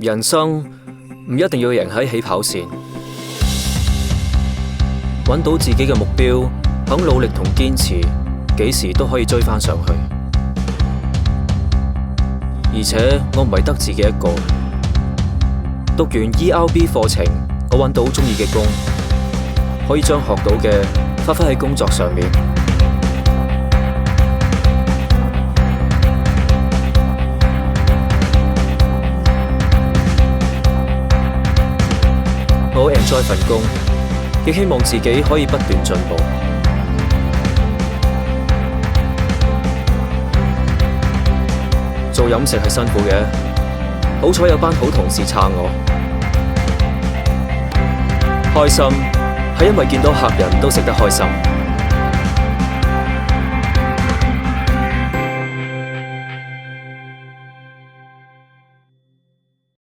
人生唔一定要贏喺起跑線，揾到自己嘅目標，肯努力同堅持，幾時都可以追返上去。而且我唔係得自己一個，讀完 ERB 課程，我揾到鍾意嘅工，可以將學到嘅發揮喺工作上面。我好 enjoy 份工，亦希望自己可以不斷進步。做飲食係辛苦嘅，好彩有班好同事撐我。開心係因為見到客人都食得開心。